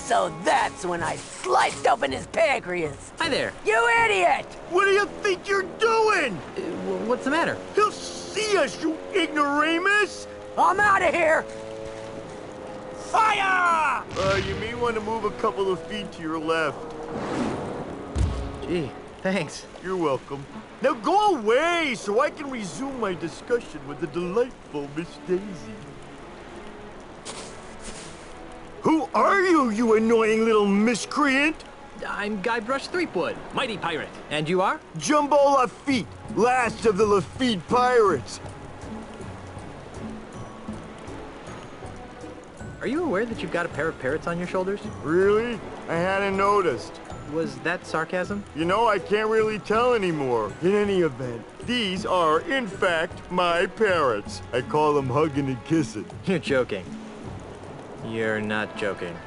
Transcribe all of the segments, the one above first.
So that's when I sliced open his pancreas. Hi there. You idiot! What do you think you're doing? What's the matter? He'll see us, you ignoramus! I'm out of here! Fire! You may want to move a couple of feet to your left. Gee, thanks. You're welcome. Now go away so I can resume my discussion with the delightful Miss Daisy. Who are you, you annoying little miscreant? I'm Guybrush Threepwood, mighty pirate. And you are? Jumbo Lafitte, last of the Lafitte pirates. Are you aware that you've got a pair of parrots on your shoulders? Really? I hadn't noticed. Was that sarcasm? You know, I can't really tell anymore. In any event, these are, in fact, my parrots. I call them hugging and kissing. You're joking. You're not joking.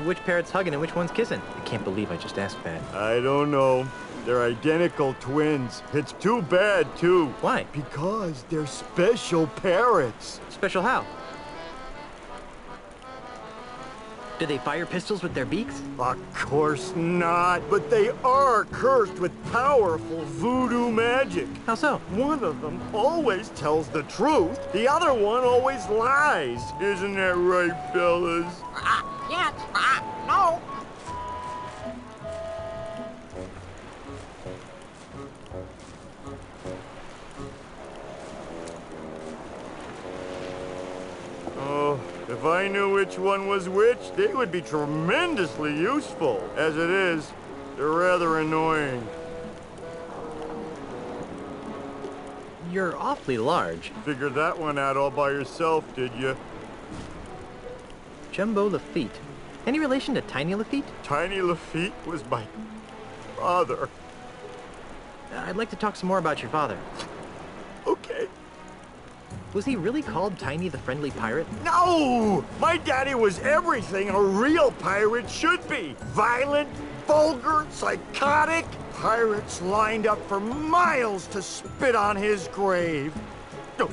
Which parrot's hugging and which one's kissing? I can't believe I just asked that. I don't know. They're identical twins. It's too bad, too. Why? Because they're special parrots. Special how? Do they fire pistols with their beaks? Of course not, but they are cursed with powerful voodoo magic. How so? One of them always tells the truth, the other one always lies. Isn't that right, fellas? Yes, no. Oh, if I knew which one was which, they would be tremendously useful. As it is, they're rather annoying. You're awfully large. Figured that one out all by yourself, did you? Jumbo Lafitte. Any relation to Tiny Lafitte? Tiny Lafitte was my father. I'd like to talk some more about your father. Okay. Was he really called Tiny the Friendly Pirate? No! My daddy was everything a real pirate should be. Violent, vulgar, psychotic. Pirates lined up for miles to spit on his grave. Oh.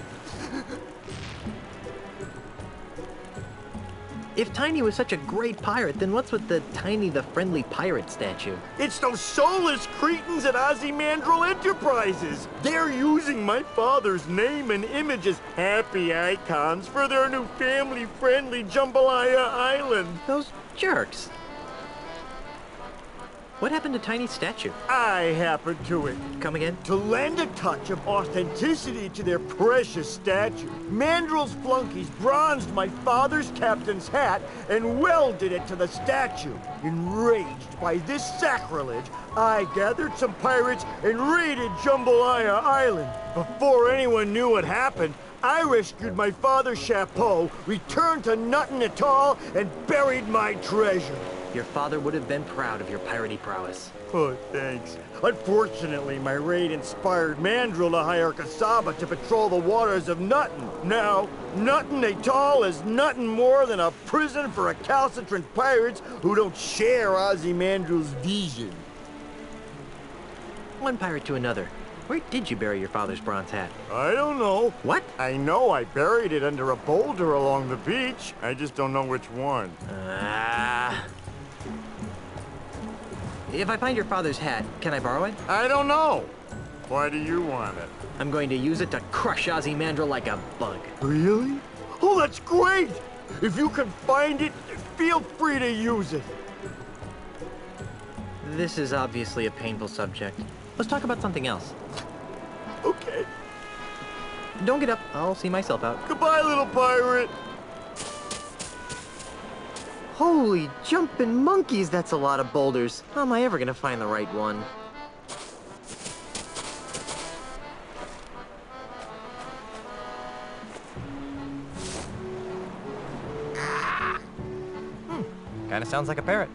If Tiny was such a great pirate, then what's with the Tiny the Friendly Pirate statue? It's those soulless cretins at Ozymandias Enterprises. They're using my father's name and image as happy icons for their new family-friendly Jambalaya Island. Those jerks. What happened to Tiny's statue? I happened to it. Come again? To lend a touch of authenticity to their precious statue, Mandrill's flunkies bronzed my father's captain's hat and welded it to the statue. Enraged by this sacrilege, I gathered some pirates and raided Jambalaya Island. Before anyone knew what happened, I rescued my father's chapeau, returned to Nuttin Atoll, and buried my treasure. Your father would have been proud of your piratey prowess. Oh, thanks. Unfortunately, my raid inspired Mandrill to hire Kasaba to patrol the waters of Nuttin. Now, Nuttin Atoll is nothing more than a prison for recalcitrant pirates who don't share Ozymandias' vision. One pirate to another. Where did you bury your father's bronze hat? I don't know. What? I know I buried it under a boulder along the beach. I just don't know which one. If I find your father's hat, can I borrow it? I don't know. Why do you want it? I'm going to use it to crush Ozymandias like a bug. Really? Oh, that's great! If you can find it, feel free to use it. This is obviously a painful subject. Let's talk about something else. Okay. Don't get up. I'll see myself out. Goodbye, little pirate. Holy jumping monkeys, that's a lot of boulders. How am I ever gonna find the right one? Kinda sounds like a parrot.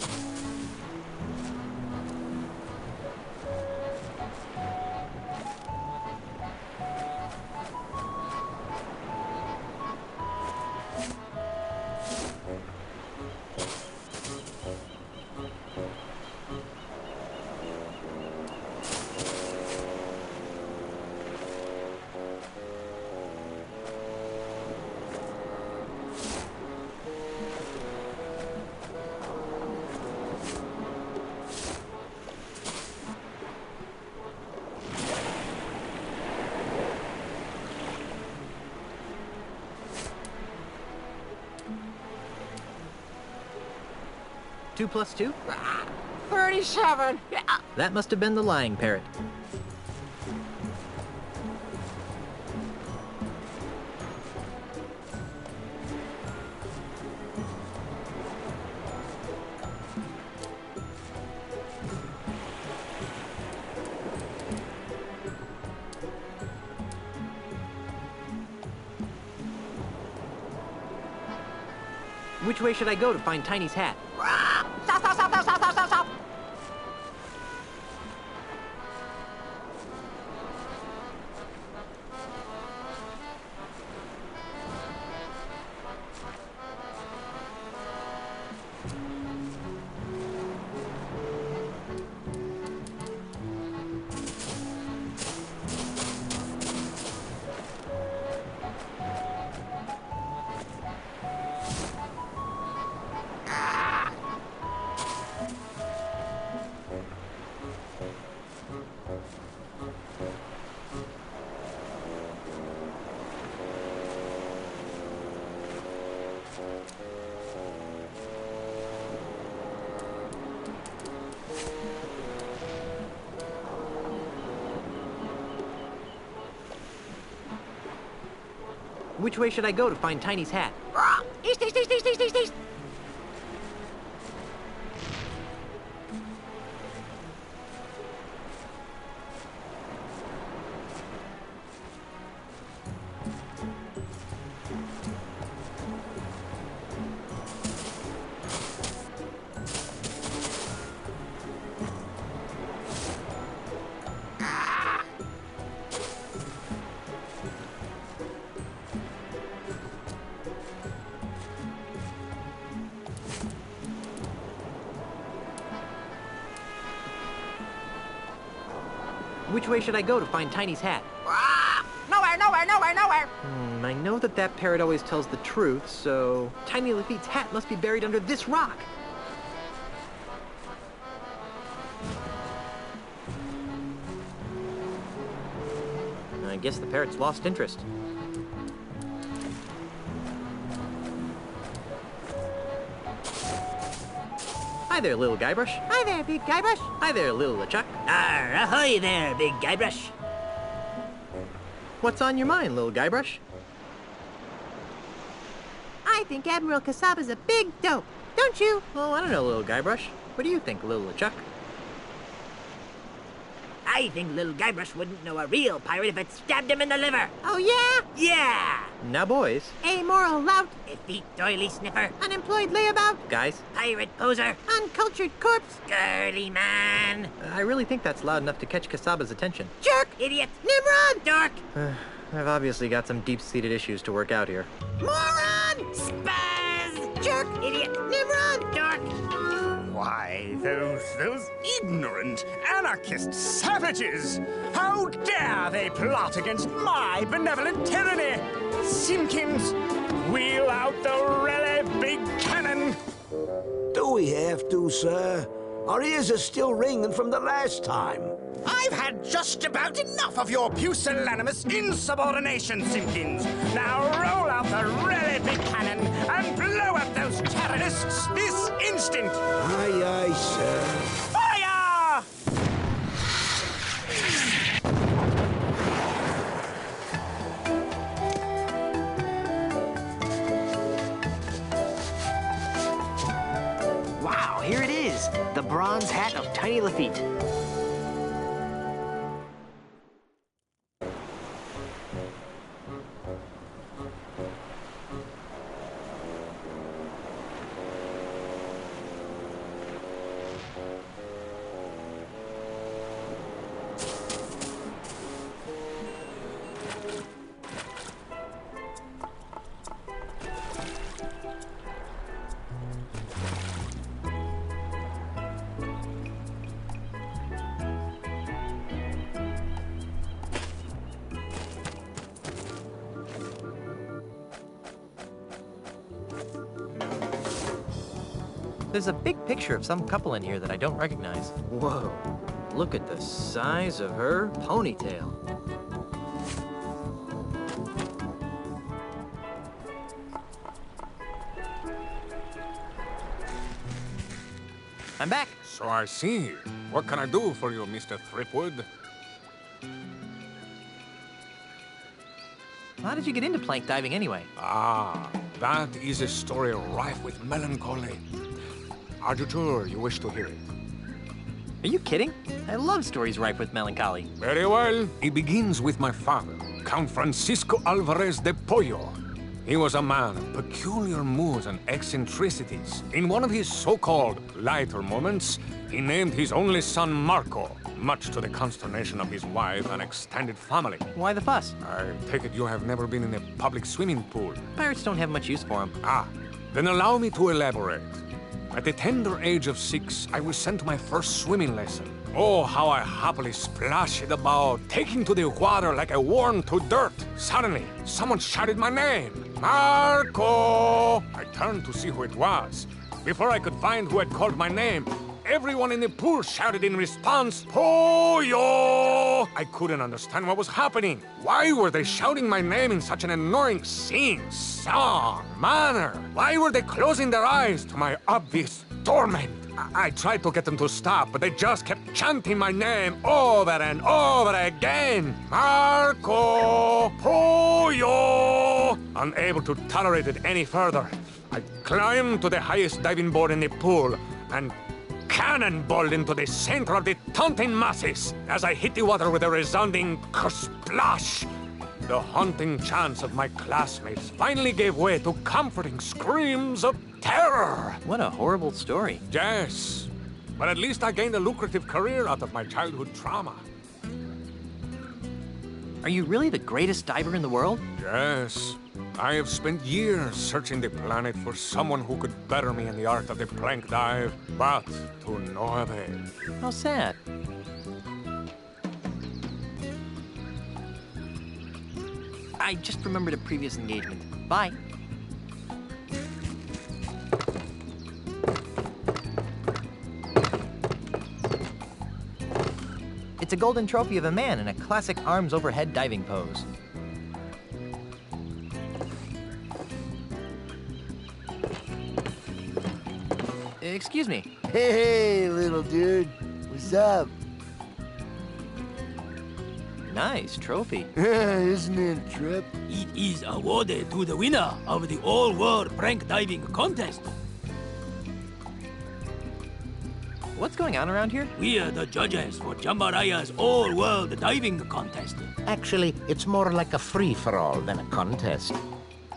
2 plus 2? 37. That must have been the lying parrot. Which way should I go to find Tiny's hat? Stop, stop, stop, stop, stop, stop, stop, stop. Which way should I go to find Tiny's hat? East, east, east, east, east, east, east. Which way should I go to find Tiny's hat? Nowhere, nowhere, nowhere, nowhere. I know that that parrot always tells the truth, so Tiny Lafitte's hat must be buried under this rock. I guess the parrot's lost interest. Hi there, little Guybrush. Hi there, big Guybrush. Hi there, little LeChuck. Ahoy there, big Guybrush. What's on your mind, little Guybrush? I think Admiral Casaba's a big dope, don't you? Oh, I don't know, little Guybrush. What do you think, little LeChuck? I think little Guybrush wouldn't know a real pirate if it stabbed him in the liver. Oh, yeah? Yeah! Now, boys. Amoral lout. Effete doily sniffer. Unemployed layabout. Guys. Pirate poser. Uncultured corpse. Girly man. I really think that's loud enough to catch Casaba's attention. Jerk. Idiot. Nimrod. Dork. I've obviously got some deep-seated issues to work out here. Moron. Spaz. Jerk. Idiot. Nimrod. Dork. Why, those ignorant anarchist savages! How dare they plot against my benevolent tyranny! Simpkins, wheel out the really big cannon! Do we have to, sir? Our ears are still ringing from the last time. I've had just about enough of your pusillanimous insubordination, Simpkins! Now roll out the really big cannon and blow up those terrorists this instant! Aye, aye, sir. Fire! Wow, here it is, the bronze hat of Tiny Lafitte. There's a big picture of some couple in here that I don't recognize. Whoa, look at the size of her ponytail. I'm back. So I see. What can I do for you, Mr. Threepwood? How did you get into plank diving anyway? Ah, that is a story rife with melancholy. Are you sure you wish to hear it? Are you kidding? I love stories ripe with melancholy. Very well. It begins with my father, Count Francisco Alvarez de Pollo. He was a man of peculiar moods and eccentricities. In one of his so-called lighter moments, he named his only son Marco, much to the consternation of his wife and extended family. Why the fuss? I take it you have never been in a public swimming pool. Pirates don't have much use for them. Ah, then allow me to elaborate. At the tender age of 6, I was sent to my first swimming lesson. Oh, how I happily splashed about, taking to the water like a worm to dirt. Suddenly, someone shouted my name. Marco! I turned to see who it was. Before I could find who had called my name, everyone in the pool shouted in response, Pollo! I couldn't understand what was happening. Why were they shouting my name in such an annoying sing-song manner? Why were they closing their eyes to my obvious torment? I tried to get them to stop, but they just kept chanting my name over and over again. Marco! Pollo! Unable to tolerate it any further, I climbed to the highest diving board in the pool and cannonballed into the center of the taunting masses. As I hit the water with a resounding kersplash, the haunting chants of my classmates finally gave way to comforting screams of terror. What a horrible story. Yes, but at least I gained a lucrative career out of my childhood trauma. Are you really the greatest diver in the world? Yes. I have spent years searching the planet for someone who could better me in the art of the plank dive, but to no avail. How sad. I just remembered a previous engagement. Bye. It's a golden trophy of a man in a classic arms overhead diving pose. Excuse me. Hey, little dude. What's up? Nice trophy. Isn't it a trip? It is awarded to the winner of the all-world prank diving contest. What's going on around here? We are the judges for Jambaraya's all-world diving contest. Actually, it's more like a free-for-all than a contest.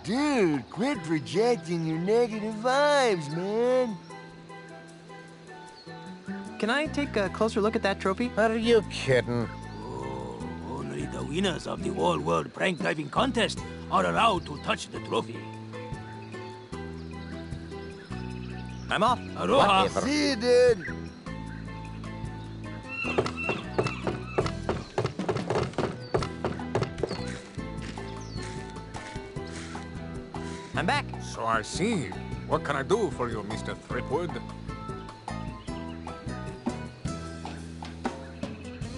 Dude, quit projecting your negative vibes, man. Can I take a closer look at that trophy? Are you kidding? Oh, only the winners of the all-world prank diving contest are allowed to touch the trophy. I'm off. Aloha. Whatever. See you, dude. I'm back. So I see. What can I do for you, Mr. Threepwood?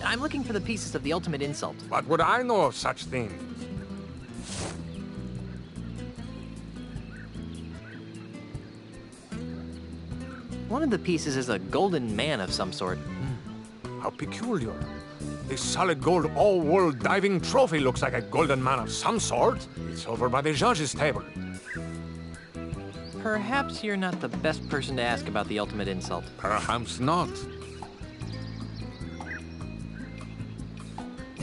I'm looking for the pieces of the ultimate insult. What would I know of such things? One of the pieces is a golden man of some sort. How peculiar. This solid gold all-world diving trophy looks like a golden man of some sort. It's over by the judges' table. Perhaps you're not the best person to ask about the ultimate insult. Perhaps not.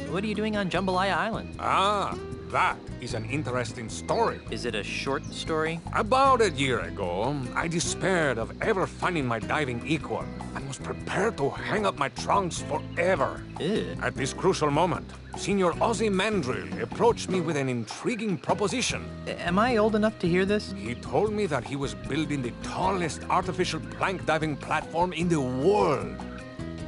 What are you doing on Jambalaya Island? Ah, that is an interesting story. Is it a short story? About a year ago, I despaired of ever finding my diving equal and was prepared to hang up my trunks forever. Ew. At this crucial moment, Senior Ozzy Mandrill approached me with an intriguing proposition. Am I old enough to hear this? He told me that he was building the tallest artificial plank diving platform in the world,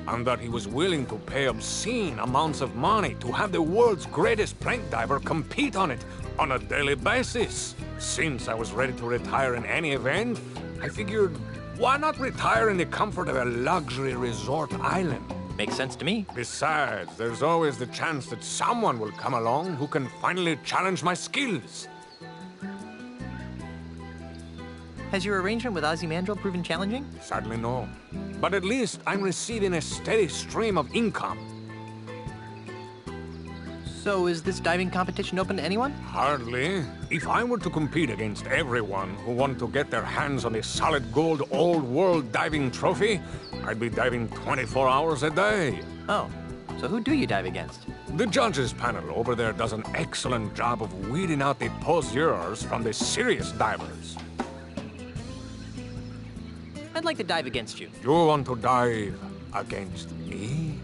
and that he was willing to pay obscene amounts of money to have the world's greatest plank diver compete on it on a daily basis. Since I was ready to retire in any event, I figured, why not retire in the comfort of a luxury resort island? Makes sense to me. Besides, there's always the chance that someone will come along who can finally challenge my skills. Has your arrangement with Ozymandias proven challenging? Sadly, no. But at least I'm receiving a steady stream of income. So is this diving competition open to anyone? Hardly. If I were to compete against everyone who want to get their hands on the solid gold old world diving trophy, I'd be diving 24 hours a day. Oh, so who do you dive against? The judges panel over there does an excellent job of weeding out the poseurs from the serious divers. I'd like to dive against you. You want to dive against me?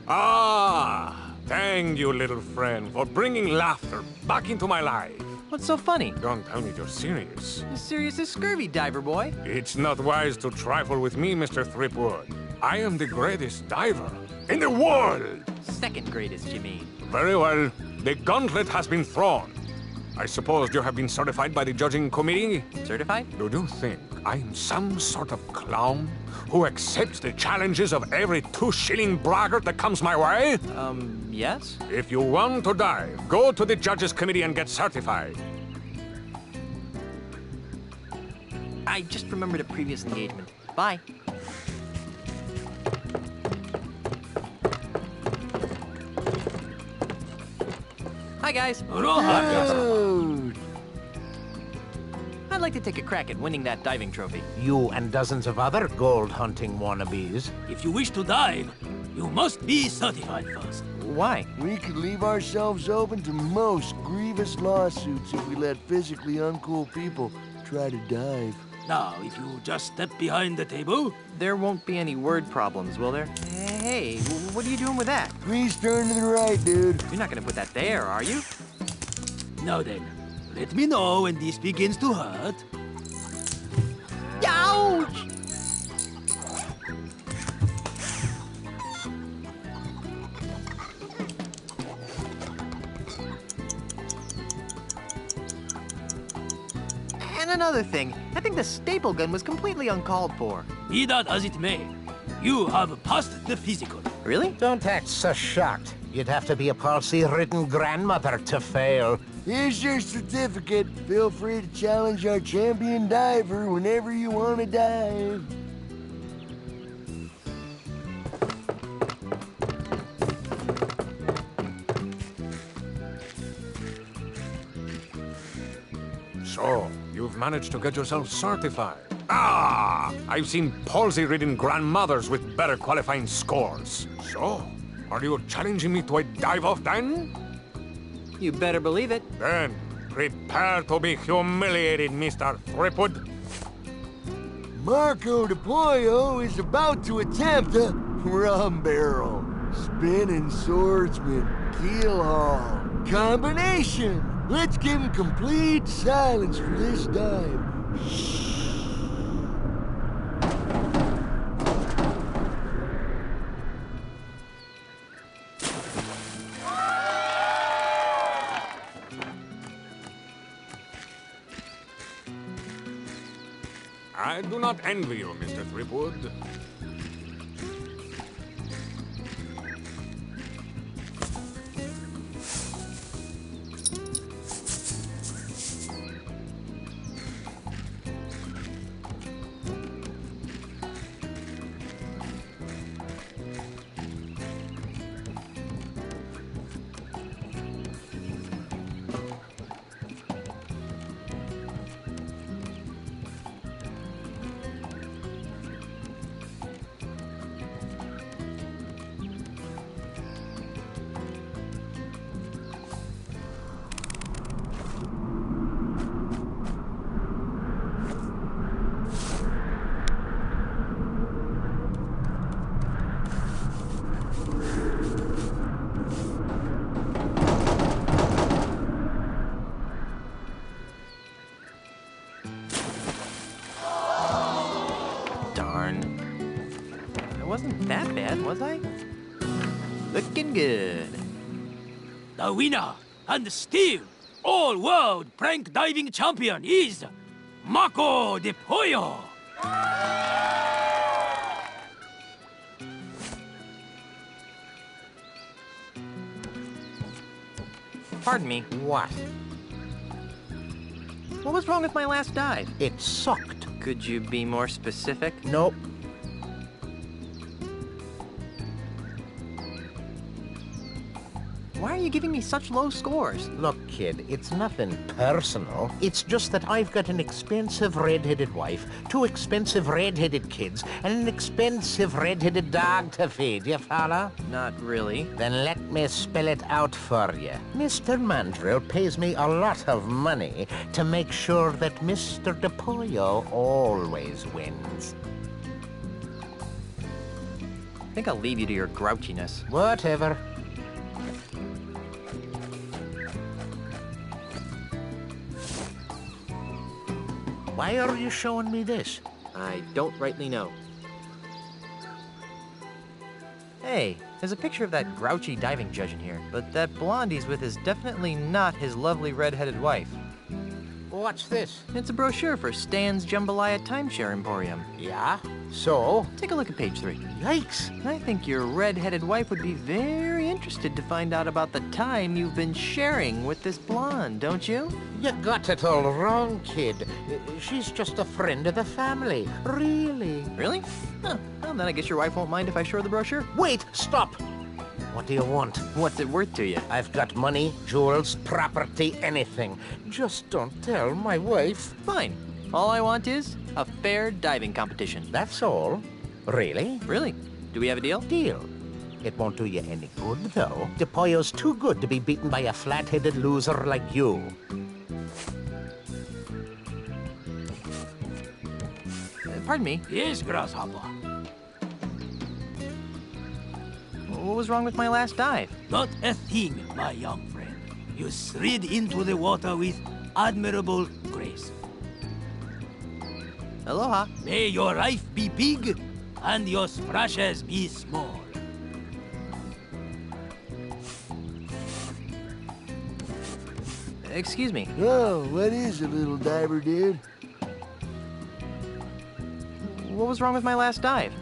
Ah, thank you, little friend, for bringing laughter back into my life. What's so funny? Don't tell me you're serious. As serious as scurvy, diver boy. It's not wise to trifle with me, Mr. Threepwood. I am the greatest diver in the world. Second greatest, you mean? Very well. The gauntlet has been thrown. I suppose you have been certified by the judging committee? Certified? Do you think I'm some sort of clown who accepts the challenges of every 2-shilling braggart that comes my way? Yes? If you want to dive, go to the judges committee and get certified. I just remembered a previous engagement. Bye. Hi, guys. Dude! I'd like to take a crack at winning that diving trophy. You and dozens of other gold hunting wannabes. If you wish to dive, you must be certified first. Why? We could leave ourselves open to most grievous lawsuits if we let physically uncool people try to dive. Now, if you just step behind the table... There won't be any word problems, will there? Hey, what are you doing with that? Please turn to the right, dude. You're not gonna put that there, are you? Now then, let me know when this begins to hurt. Ouch! And another thing, I think the staple gun was completely uncalled for. Be that as it may, you have passed the physical. Really? Don't act so shocked. You'd have to be a palsy-ridden grandmother to fail. Here's your certificate. Feel free to challenge our champion diver whenever you want to dive. So, you've managed to get yourself certified. Ah! I've seen palsy-ridden grandmothers with better qualifying scores. So, are you challenging me to a dive-off then? You better believe it. Then, prepare to be humiliated, Mr. Threepwood. Marco de Pollo is about to attempt a rum barrel, spinning swordsman, keel haul, combination. Let's give him complete silence for this dive. I do not envy you, Mr. Threepwood. I wasn't that bad, was I? Looking good. The winner and still all-world prank diving champion is Marco de Pollo. Pardon me. What? What was wrong with my last dive? It sucked. Could you be more specific? Nope. Why are you giving me such low scores? Look, kid, it's nothing personal. It's just that I've got an expensive red-headed wife, 2 expensive red-headed kids, and an expensive red-headed dog to feed, you follow? Not really. Then let me spell it out for you. Mr. Mandrill pays me a lot of money to make sure that Mr. De Pollo always wins. I think I'll leave you to your grouchiness. Whatever. Why are you showing me this? I don't rightly know. Hey, there's a picture of that grouchy diving judge in here, but that blonde he's with is definitely not his lovely red-headed wife. What's this? It's a brochure for Stan's Jambalaya Timeshare Emporium. Yeah? So? Take a look at page 3. Yikes! I think your red-headed wife would be very interested to find out about the time you've been sharing with this blonde, don't you? You got it all wrong, kid. She's just a friend of the family. Really? Really? Huh. Well, then I guess your wife won't mind if I show her the brochure. Wait! Stop! What do you want? What's it worth to you? I've got money, jewels, property, anything. Just don't tell my wife. Fine. All I want is a fair diving competition. That's all? Really? Really? Do we have a deal? Deal. It won't do you any good, though. De Pollo's too good to be beaten by a flat-headed loser like you. Pardon me. Yes, Grasshopper. What was wrong with my last dive? Not a thing, my young friend. You slid into the water with admirable grace. Aloha. May your life be big and your splashes be small. Excuse me. Oh, what is it, little diver dude? What was wrong with my last dive?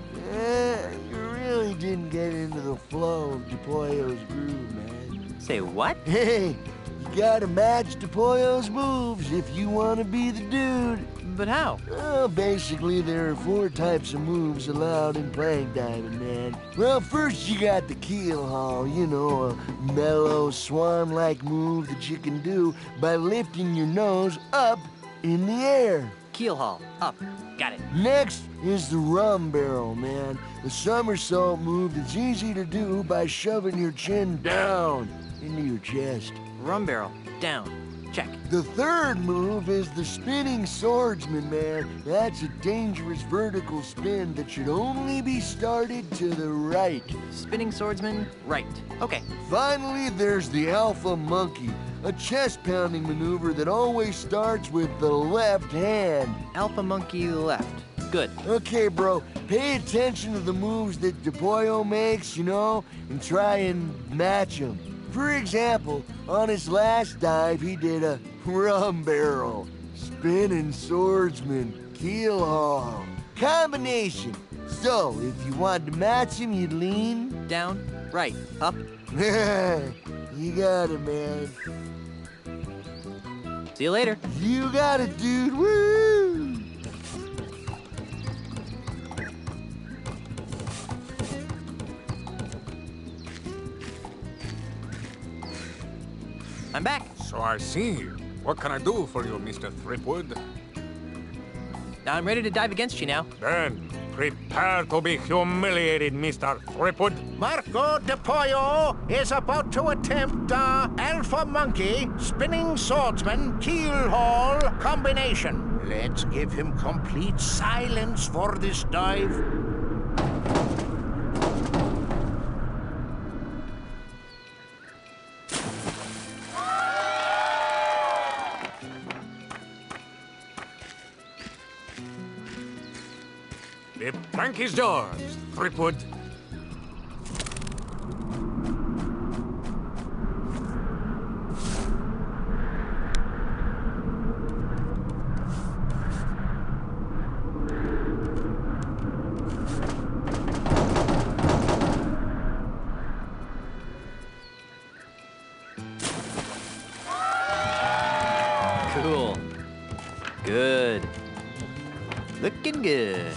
You really didn't get into the flow of De Pollo's groove, man. Say what? Hey, you gotta match De Pollo's moves if you want to be the dude. But how? Well, basically, there are 4 types of moves allowed in plank diving, man. Well, first you got the keel haul, you know, a mellow, swan-like move that you can do by lifting your nose up in the air. Keel haul. Up. Got it. Next is the rum barrel, man. The somersault move that's easy to do by shoving your chin down into your chest. Rum barrel. Down. Check. The third move is the spinning swordsman, man. That's a dangerous vertical spin that should only be started to the right. Spinning swordsman. Right. Okay. Finally, there's the alpha monkey, a chest-pounding maneuver that always starts with the left hand. Alpha monkey left. Good. Okay, bro, pay attention to the moves that De Pollo makes, you know, and try and match them. For example, on his last dive, he did a rum barrel, spinning swordsman, keel haul, combination. So, if you wanted to match him, you'd lean. Down. Right. Up. You got it, man. See you later. You got it, dude. Woo! I'm back. So I see. What can I do for you, Mr. Threepwood? I'm ready to dive against you now. Then, prepare to be humiliated, Mr. Threepwood. Marco De Pollo is about to attempt Alpha Monkey, Spinning Swordsman, Keel Haul combination. Let's give him complete silence for this dive. The plank is yours, Threepwood. Cool. looking good.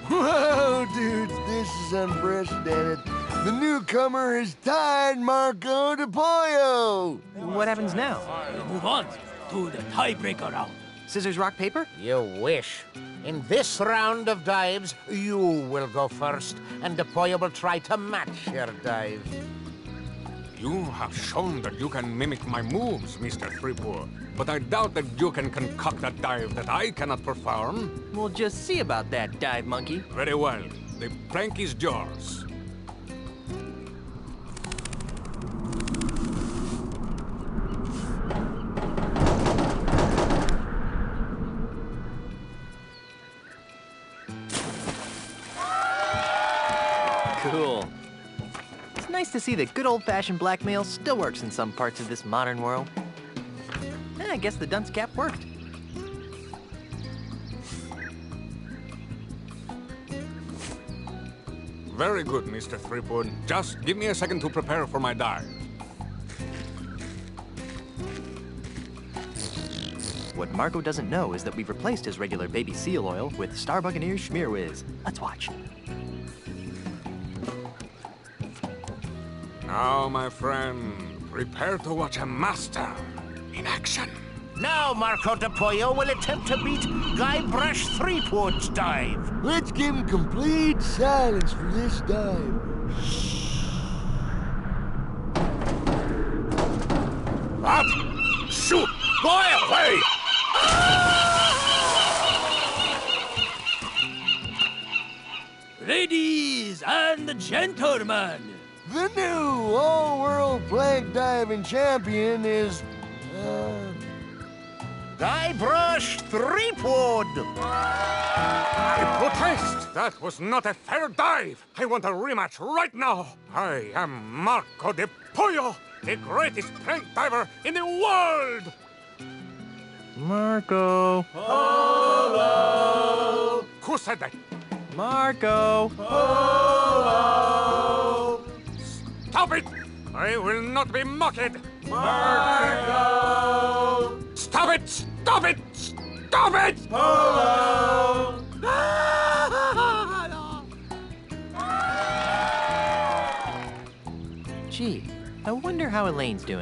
Whoa, dudes, this is unprecedented. The newcomer is tied Marco de Pollo. What happens now? We move on to the tiebreaker round. Scissors, rock, paper? You wish. In this round of dives, you will go first, and the Pollo will try to match your dive. You have shown that you can mimic my moves, Mr. Threepwood. But I doubt that you can concoct a dive that I cannot perform. We'll just see about that, dive monkey. Very well. The plank is yours. Cool. It's nice to see that good old-fashioned blackmail still works in some parts of this modern world. I guess the dunce cap worked. Very good, Mr. Threepwood. Just give me a second to prepare for my dive. What Marco doesn't know is that we've replaced his regular baby seal oil with Star Buccaneer Schmear Whiz. Let's watch. Now, my friend, prepare to watch a master in action. Now Marco de Pollo will attempt to beat Guybrush Threepwood's dive. Let's give him complete silence for this dive. What? Shoot! Go away! Ladies and gentlemen, The new all-world plank diving champion is, Guybrush Threepwood. I protest! That was not a fair dive! I want a rematch right now! I am Marco de Pollo, the greatest plank diver in the world! Marco. Polo! Who said that? Marco. Polo! Stop it! I will not be mocked! Marco! Stop it! Stop it! Stop it! Polo! Gee, I wonder how Elaine's doing.